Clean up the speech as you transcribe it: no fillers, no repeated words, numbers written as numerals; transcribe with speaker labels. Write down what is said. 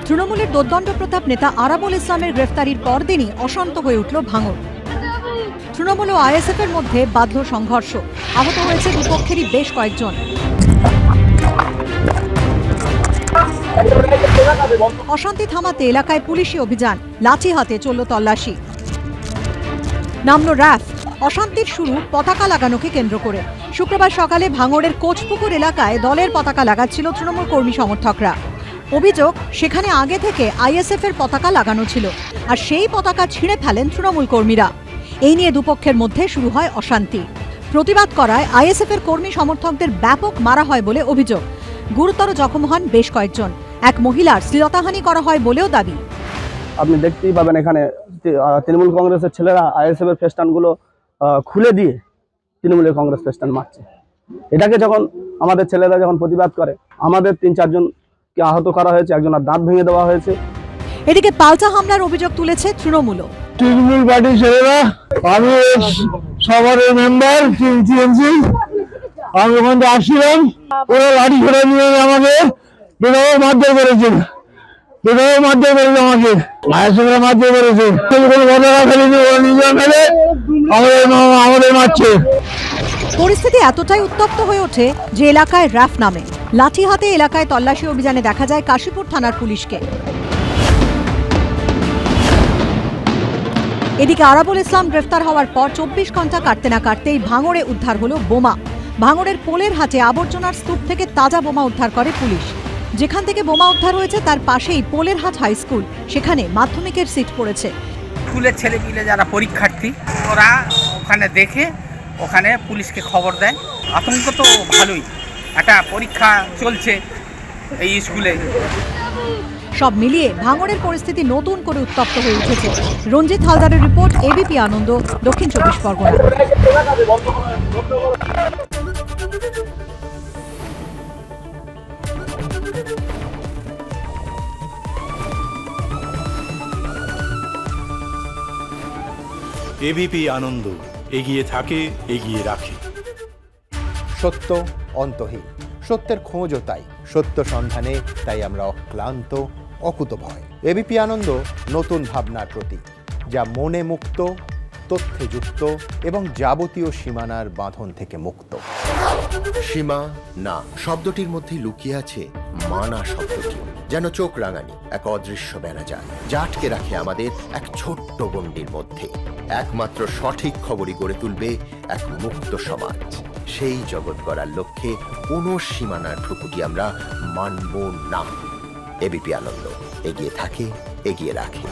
Speaker 1: তৃণমূলের দোর্দণ্ড প্রতাপ নেতা আরাবুল ইসলামের গ্রেফতারির পরদিনই অশান্ত হয়ে উঠল ভাঙড়। তৃণমূল ও আইএসএফ এর মধ্যে বাধল সংঘর্ষ, আহত হয়েছে দুপক্ষেরই বেশ কয়েকজন। অশান্তি থামাতে এলাকায় পুলিশি অভিযান, লাঠি হাতে চলল তল্লাশি। নামল র্যাফ। অশান্তির শুরু পতাকা লাগানোকে কেন্দ্র করে। শুক্রবার সকালে ভাঙড়ের কোচপুকুর এলাকায় দলের পতাকা লাগাচ্ছিল তৃণমূল কর্মী সমর্থকরা। অভিযোগ, সেখানে আগে থেকে আইএসএফ এর পতাকা লাগানো ছিল, আর সেই পতাকা ছিঁড়ে ফেলেন তৃণমূল কর্মীরা। এই নিয়ে দুপক্ষের মধ্যে শুরু হয় অশান্তি। প্রতিবাদ করায় আইএসএফ এর কর্মী সমর্থকদের ব্যাপক মারা হয় বলে অভিযোগ। গুরুতর জখম হন বেশ কয়েকজন। এক মহিলার শ্লীলতাহানি করা হয় বলেও দাবি।
Speaker 2: আপনি দেখতেই পাবেন এখানে তৃণমূল কংগ্রেসের ছেলেরা আইএসএফ এর ফেস্টানগুলো খুলে দিয়ে তৃণমূলের কংগ্রেস ফেস্টান মারছে। এটাকে যখন আমাদের ছেলেরা যখন প্রতিবাদ করে, আমাদের ৩-৪ জনকে আহত করা হয়েছে, একজনের দাঁত ভেঙে দেওয়া হয়েছে।
Speaker 1: এদিকে পাল্টা হামলার অভিযোগ তুলেছে তৃণমূলও।
Speaker 3: তৃণমূল পার্টির ছেলেরা, আমি সবার মেম্বার টিএমসি, আমি ওখান থেকে আসছিলাম, ওরা লাঠি ছোড়া নিয়ে আমাকে বেদম মারধর করেছে, আমাকে আইএসএফরা মারধর করেছে। কোনো ঘটনা ফেলেনি, ওরা নিজেরা ফেলে আমাদের মারছে।
Speaker 1: পরিস্থিতি এতটাই উত্তপ্ত হয়ে ওঠে যে এলাকায় র্যাফ নামে। লাঠি হাতে এলাকায় তল্লাশি অভিযানে দেখা যায় কাশীপুর থানার পুলিশকে। এদিকে আরাবুল ইসলাম গ্রেফতার হওয়ার পর 24 ঘন্টা কাটতে না কাটতেই ভাঙড়ে উদ্ধার হলো বোমা। ভাঙড়ের পোলের হাটে আবর্জনার স্তূপ থেকে তাজা বোমা উদ্ধার করে পুলিশ। যেখান থেকে বোমা উদ্ধার হয়েছে তার পাশেই পোলের হাট হাই স্কুল, সেখানে মাধ্যমিকের সিট পড়েছে।
Speaker 4: স্কুলের ছেলেপিলে যারা পরীক্ষার্থী, ওরা ওখানে দেখে ওখানে পুলিশকে খবর দেয়। আতঙ্ক তো ভালোই, একটা পরীক্ষা চলছে এই স্কুলে।
Speaker 1: সব মিলিয়ে ভাঙড়ের পরিস্থিতি নতুন করে উত্তপ্ত হয়ে উঠেছে। রঞ্জিত হালদারের রিপোর্ট, এবিপি আনন্দ, দক্ষিণ 24 পরগনা।
Speaker 5: এবিপি আনন্দ, এগিয়ে থাকে, এগিয়ে রাখে।
Speaker 6: সত্য অন্তহীন, সত্যের খোঁজও তাই, সত্য সন্ধানে তাই আমরা অক্লান্ত, অকুতভয়। এবিপি আনন্দ নতুন ভাবনার প্রতীক, যা মনে মুক্ত, তথ্যে যুক্ত এবং যাবতীয় সীমানার বাঁধন থেকে মুক্ত।
Speaker 7: সীমা না শব্দটির মধ্যে লুকিয়ে আছে মানা শব্দটি, যেন চোখ রাঙানি এক অদৃশ্য বেড়াজাল, যা আটকে রাখে আমাদের এক ছোট্ট গণ্ডির মধ্যে। একমাত্র সঠিক খবরই গড়ে তুলবে এক মুক্ত সমাজ। সেই জগৎ গড়ার লক্ষ্যে কোনো সীমানার ঠুকুটি আমরা মানব না। এবিপি আনন্দ, এগিয়ে থাকে, এগিয়ে রাখে।